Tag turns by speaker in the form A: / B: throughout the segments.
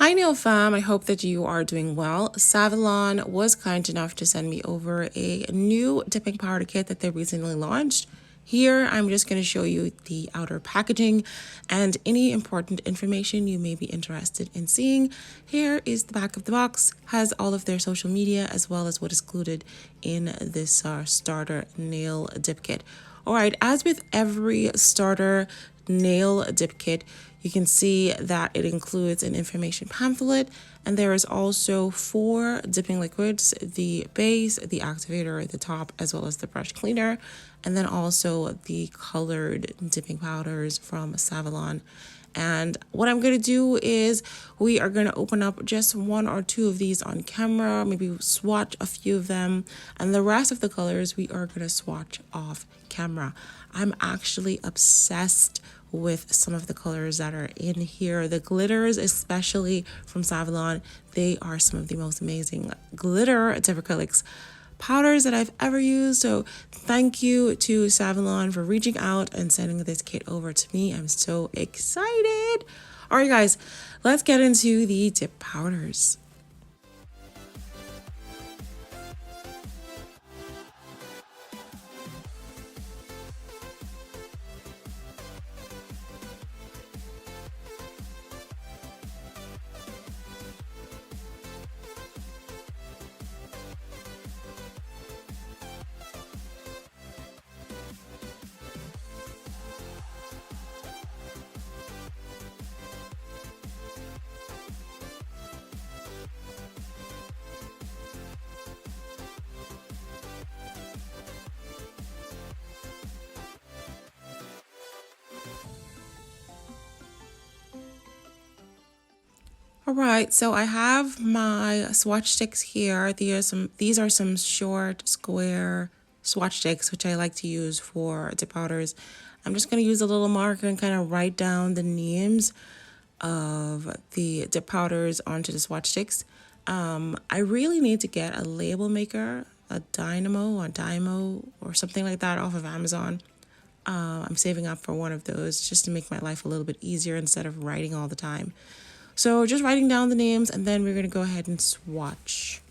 A: Hi Nail Fam, I hope that you are doing well. Saviland was kind enough to send me over a new dipping powder kit that they recently launched. Here, I'm just going to show you the outer packaging and any important information you may be interested in seeing. Here is the back of the box, has all of their social media as well as what is included in this starter nail dip kit. Alright, as with every starter nail dip kit, you can see that it includes an information pamphlet, and there is also 4 dipping liquids: the base, the activator, the top, as well as the brush cleaner, and then also the colored dipping powders from Saviland. And what I'm going to do is we are going to open up just 1 or 2 of these on camera, maybe swatch a few of them, and the rest of the colors we are going to swatch off camera. I'm actually obsessed with some of the colors that are in here. The glitters, especially from Saviland, they are some of the most amazing glitter dip acrylics powders that I've ever used. So thank you to Saviland for reaching out and sending this kit over to me. I'm so excited. All right, guys, let's get into the dip powders. All right, so I have my swatch sticks here. These are some short square swatch sticks, which I like to use for dip powders. I'm just gonna use a little marker and kind of write down the names of the dip powders onto the swatch sticks. I really need to get a label maker, a Dymo, or something like that off of Amazon. I'm saving up for one of those just to make my life a little bit easier instead of writing all the time. So just writing down the names, and then we're going to go ahead and swatch.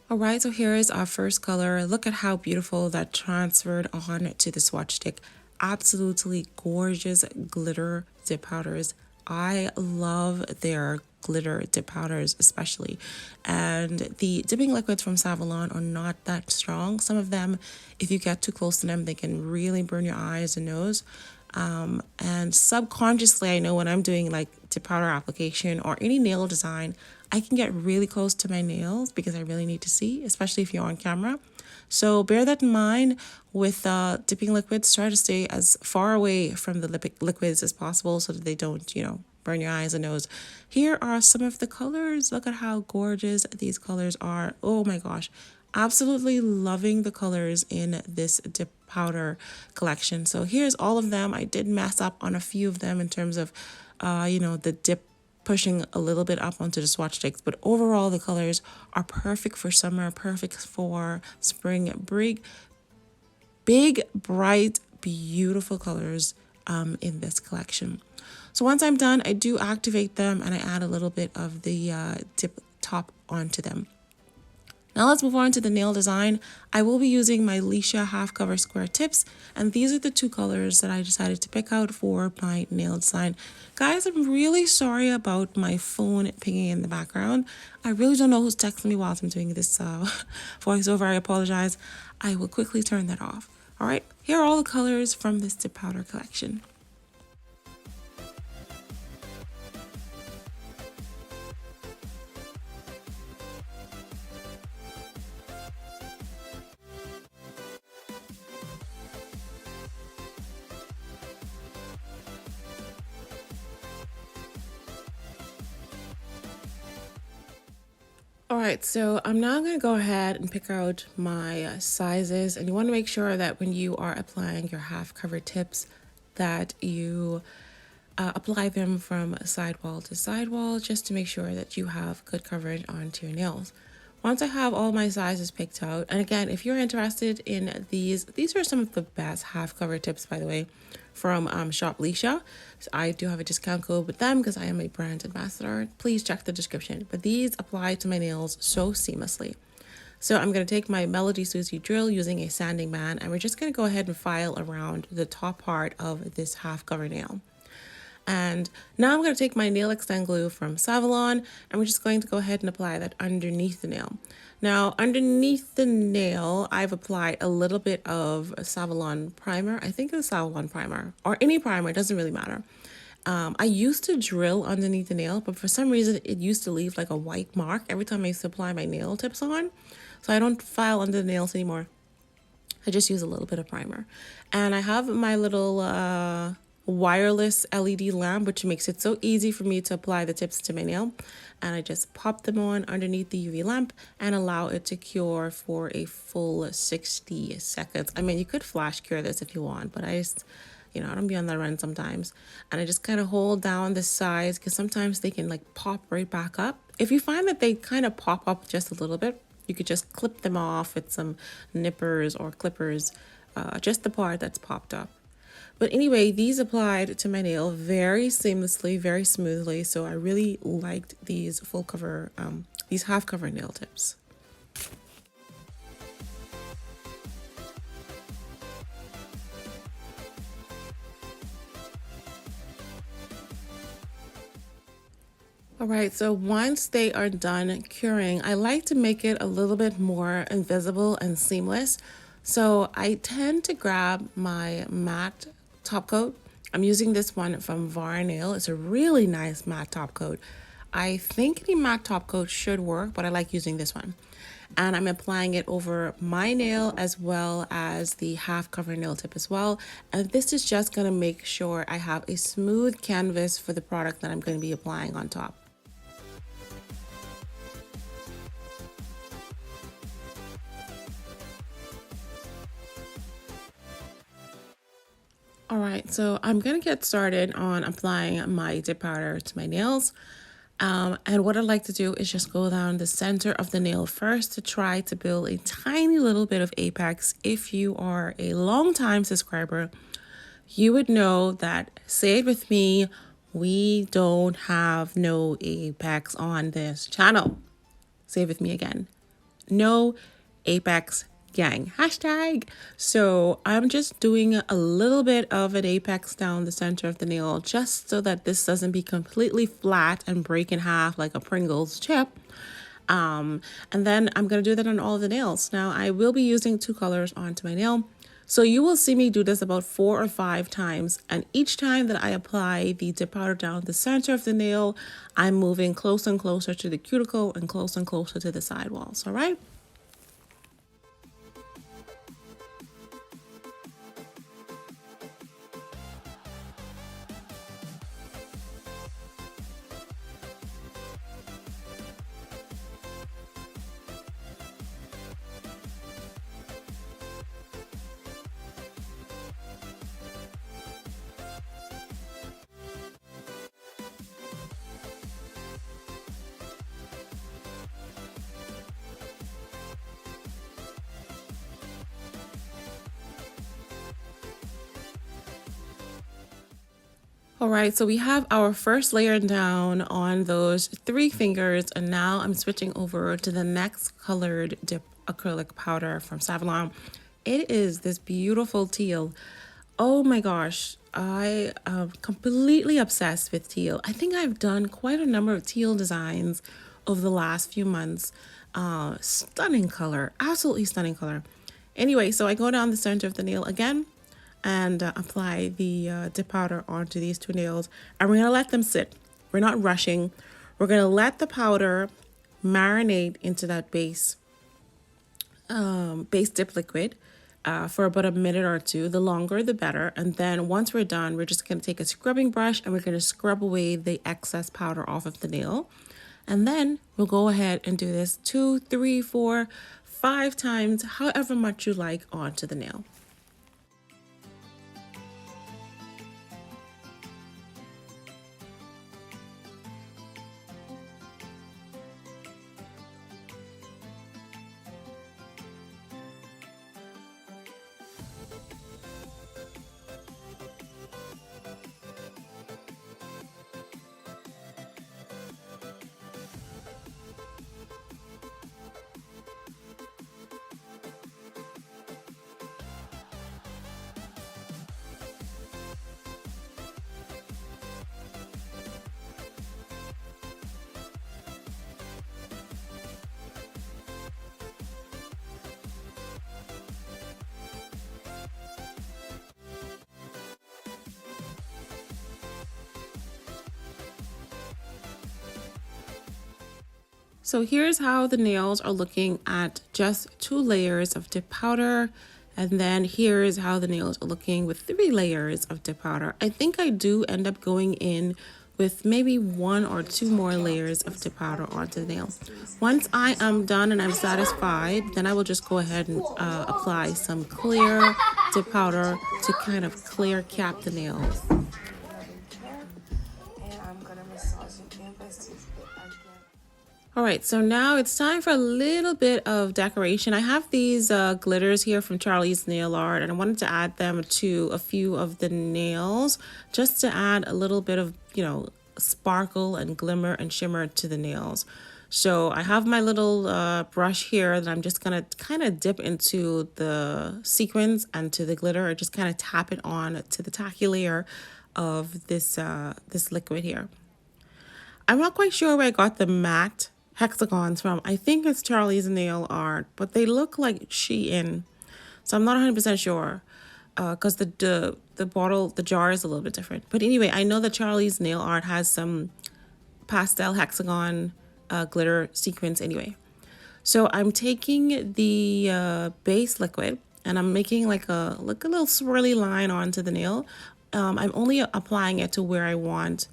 A: All right, so here is our first color. Look at how beautiful that transferred on to the swatch stick. Absolutely gorgeous glitter dip powders. I love their glitter dip powders especially. And the dipping liquids from Saviland are not that strong. Some of them, if you get too close to them, they can really burn your eyes and nose. And subconsciously, I know when I'm doing like dip powder application or any nail design, I can get really close to my nails because I really need to see, especially if you're on camera. So bear that in mind with dipping liquids. Try to stay as far away from the liquids as possible so that they don't, burn your eyes and nose. Here are some of the colors. Look at how gorgeous these colors are. Oh my gosh. Absolutely loving the colors in this dip powder collection. So here's all of them. I did mess up on a few of them in terms of, the dip pushing a little bit up onto the swatch sticks, but overall the colors are perfect for summer, perfect for spring. Big, bright, beautiful colors in this collection. So once I'm done, I do activate them and I add a little bit of the dip top onto them. Now let's move on to the nail design. I will be using my LECIA half cover square tips, and these are the 2 colors that I decided to pick out for my nail design. Guys, I'm really sorry about my phone pinging in the background. I really don't know who's texting me while I'm doing this voiceover. I apologize. I will quickly turn that off. All right, here are all the colors from this dip powder collection. All right, so I'm now going to go ahead and pick out my sizes, and you want to make sure that when you are applying your half cover tips that you apply them from sidewall to sidewall just to make sure that you have good coverage onto your nails. Once I have all my sizes picked out, and again, if you're interested in these are some of the best half cover tips, by the way, from shop LECIA. So I do have a discount code with them because I am a brand ambassador. Please check the description. But these apply to my nails so seamlessly. So I'm going to take my Melody Susie drill using a sanding band, and we're just going to go ahead and file around the top part of this half cover nail. And now I'm going to take my nail extend glue from Saviland, and we're just going to go ahead and apply that underneath the nail. Now, underneath the nail, I've applied a little bit of Saviland primer. I think it's Saviland primer, or any primer, it doesn't really matter. I used to drill underneath the nail, but for some reason, it used to leave like a white mark every time I used to apply my nail tips on. So I don't file under the nails anymore. I just use a little bit of primer. And I have my little wireless LED lamp, which makes it so easy for me to apply the tips to my nail. And I just pop them on underneath the UV lamp and allow it to cure for a full 60 seconds. I mean, you could flash cure this if you want, but I just, I don't be on the run sometimes. And I just kind of hold down the sides because sometimes they can like pop right back up. If you find that they kind of pop up just a little bit, you could just clip them off with some nippers or clippers, just the part that's popped up. But anyway, these applied to my nail very seamlessly, very smoothly. So I really liked these full cover, these half cover nail tips. All right, so once they are done curing, I like to make it a little bit more invisible and seamless. So I tend to grab my matte top coat. I'm using this one from VARNAIL. It's a really nice matte top coat. I think the matte top coat should work, but I like using this one. And I'm applying it over my nail as well as the half cover nail tip as well. And this is just gonna make sure I have a smooth canvas for the product that I'm gonna be applying on top. All right, so I'm gonna get started on applying my dip powder to my nails. And what I like to do is just go down the center of the nail first to try to build a tiny little bit of apex. If you are a long time subscriber, you would know that, say it with me, we don't have no apex on this channel. Say it with me again. No apex gang, hashtag. So I'm just doing a little bit of an apex down the center of the nail just so that this doesn't be completely flat and break in half like a Pringles chip. And then I'm going to do that on all of the nails. Now I will be using two colors onto my nail. So you will see me do this about 4 or 5 times. And each time that I apply the dip powder down the center of the nail, I'm moving closer and closer to the cuticle and closer to the sidewalls. All right. All right, so we have our first layer down on those 3 fingers, and now I'm switching over to the next colored dip acrylic powder from Saviland. It is this beautiful teal. Oh my gosh, I am completely obsessed with teal. I think I've done quite a number of teal designs over the last few months. Stunning color, absolutely stunning color. Anyway, so I go down the center of the nail again and apply the dip powder onto these 2 nails, and we're gonna let them sit. We're not rushing. We're gonna let the powder marinate into that base dip liquid for about a minute or 2. The longer the better. And then once we're done, we're just gonna take a scrubbing brush and we're gonna scrub away the excess powder off of the nail. And then we'll go ahead and do this 2, 3, 4, 5 times, however much you like, onto the nail. So here's how the nails are looking at just 2 layers of dip powder. And then here's how the nails are looking with 3 layers of dip powder. I think I do end up going in with maybe 1 or 2 more layers of dip powder onto the nail. Once I am done and I'm satisfied, then I will just go ahead and apply some clear dip powder to kind of clear cap the nails. All right, so now it's time for a little bit of decoration. I have these glitters here from Charlie's Nail Art, and I wanted to add them to a few of the nails just to add a little bit of, you know, sparkle and glimmer and shimmer to the nails. So I have my little brush here that I'm just gonna kind of dip into the sequins and to the glitter, or just kind of tap it on to the tacky layer of this this liquid here. I'm not quite sure where I got the matte hexagons from. I think it's Charlie's Nail Art, but they look like Shein, so I'm not 100% sure because the bottle, the jar is a little bit different. But anyway, I know that Charlie's Nail Art has some pastel hexagon glitter sequins anyway. So I'm taking the base liquid and I'm making like a little swirly line onto the nail. I'm only applying it to where I want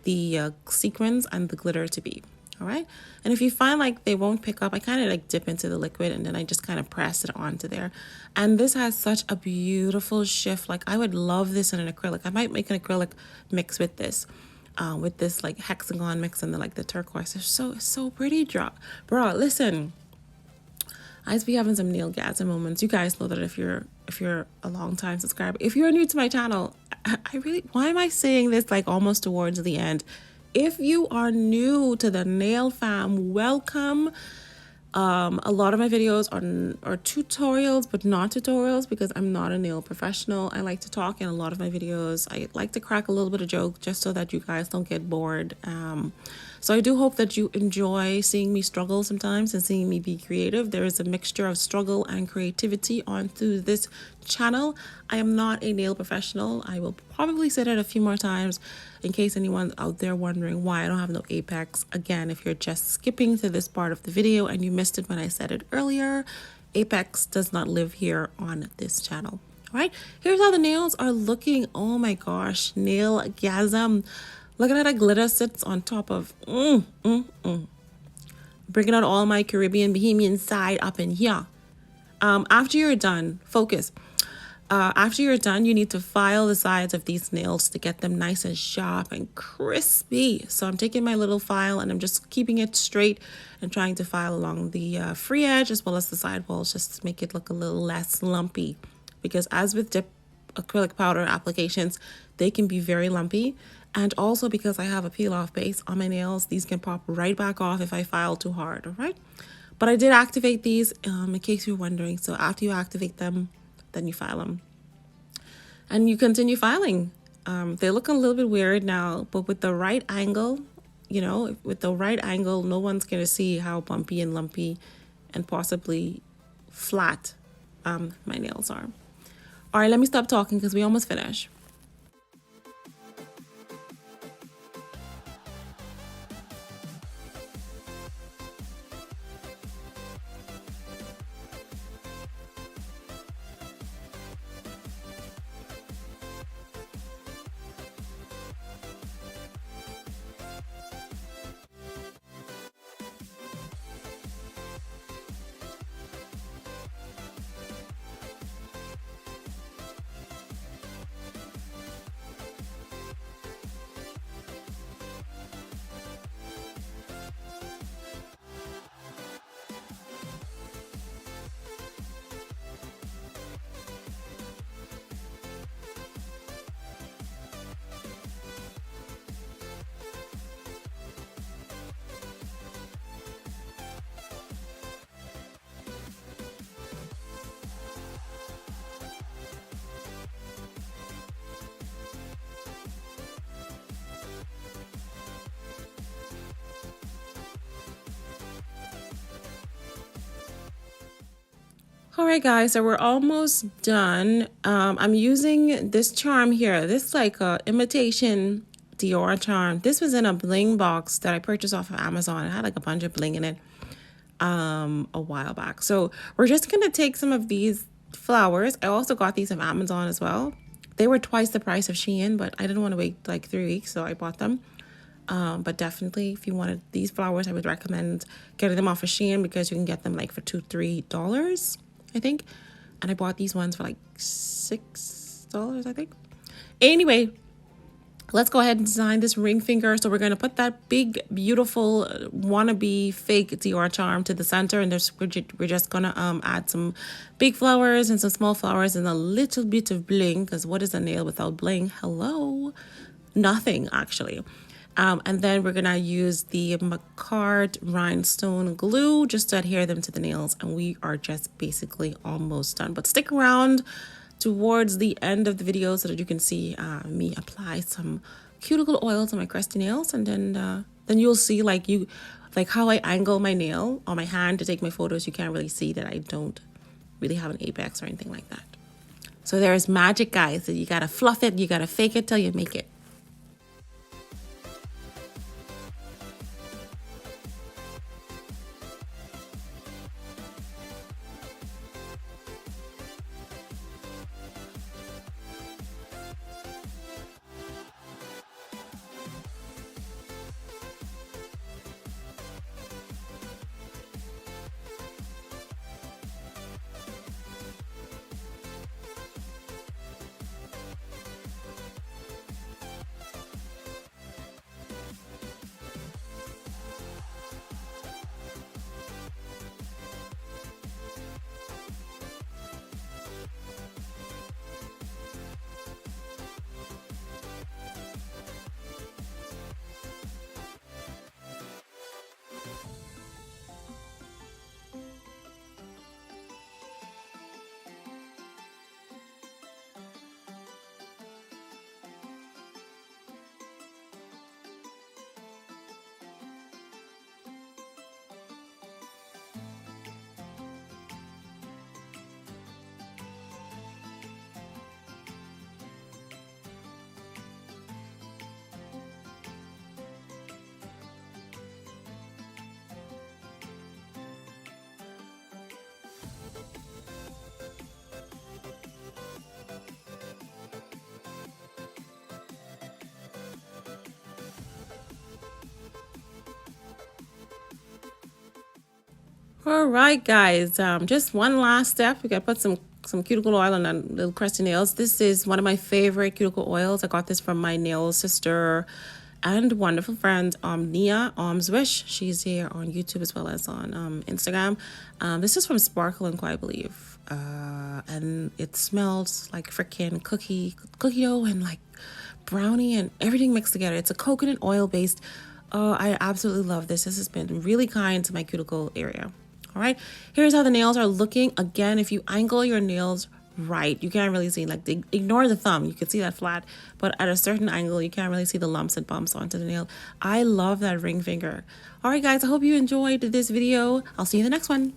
A: the sequins and the glitter to be. All right. And if you find like they won't pick up, I kind of like dip into the liquid and then I just kind of press it onto there. And this has such a beautiful shift. Like I would love this in an acrylic. I might make an acrylic mix with this like hexagon mix and the turquoise. It's so pretty. Bro, listen. I just be having some nail gasm moments. You guys know that if you're a long time subscriber. If you're new to my channel, I really, why am I saying this like almost towards the end? If you are new to the nail fam, welcome. A lot of my videos are tutorials, but not tutorials because I'm not a nail professional. I like to talk in a lot of my videos. I like to crack a little bit of joke just so that you guys don't get bored. So I do hope that you enjoy seeing me struggle sometimes and seeing me be creative. There is a mixture of struggle and creativity on through this channel. I am not a nail professional. I will probably say that a few more times in case anyone's out there wondering why I don't have no apex. Again, if you're just skipping to this part of the video and you missed it when I said it earlier, apex does not live here on this channel. All right, here's how the nails are looking. Oh my gosh, nail gasm. Look at how the glitter sits on top of, bringing out all my Caribbean Bohemian side up in here. After you're done, focus. After you're done, you need to file the sides of these nails to get them nice and sharp and crispy. So I'm taking my little file and I'm just keeping it straight and trying to file along the free edge as well as the side walls just to make it look a little less lumpy. Because as with dip acrylic powder applications, they can be very lumpy. And also because I have a peel off base on my nails, these can pop right back off if I file too hard, all right? But I did activate these in case you're wondering. So after you activate them, then you file them. And you continue filing. They look a little bit weird now, but with the right angle, you know, with the right angle, no one's going to see how bumpy and lumpy and possibly flat my nails are. All right, let me stop talking because we almost finished. All right, guys, so we're almost done. I'm using this charm here. This like a imitation Dior charm. This was in a bling box that I purchased off of Amazon. It had like a bunch of bling in it a while back. So we're just gonna take some of these flowers. I also got these from Amazon as well. They were twice the price of Shein, but I didn't want to wait like 3 weeks, so I bought them. But definitely, if you wanted these flowers, I would recommend getting them off of Shein because you can get them like for $2-3, I think. And I bought these ones for like $6, I think. Anyway, let's go ahead and design this ring finger. So we're going to put that big, beautiful, wannabe fake Dior charm to the center. And we're just going to add some big flowers and some small flowers and a little bit of bling. Because what is a nail without bling? Hello? Nothing, actually. And then we're going to use the Makartt rhinestone glue just to adhere them to the nails. And we are just basically almost done. But stick around towards the end of the video so that you can see me apply some cuticle oil to my crusty nails. And then you'll see like how I angle my nail on my hand to take my photos. You can't really see that I don't really have an apex or anything like that. So there's magic, guys. So you got to fluff it. You got to fake it till you make it. All right, guys, just one last step. We got to put some cuticle oil on the little crusty nails. This is one of my favorite cuticle oils. I got this from my nail sister and wonderful friend Nia Wish. She's here on YouTube as well as on Instagram. This is from Sparkle & Co, I believe, and it smells like freaking cookie dough and like brownie and everything mixed together. It's a coconut oil based. I absolutely love this. This has been really kind to my cuticle area. All right, here's how the nails are looking. Again, if you angle your nails right, you can't really see, like, ignore the thumb. You can see that flat, but at a certain angle, you can't really see the lumps and bumps onto the nail. I love that ring finger. All right, guys, I hope you enjoyed this video. I'll see you in the next one.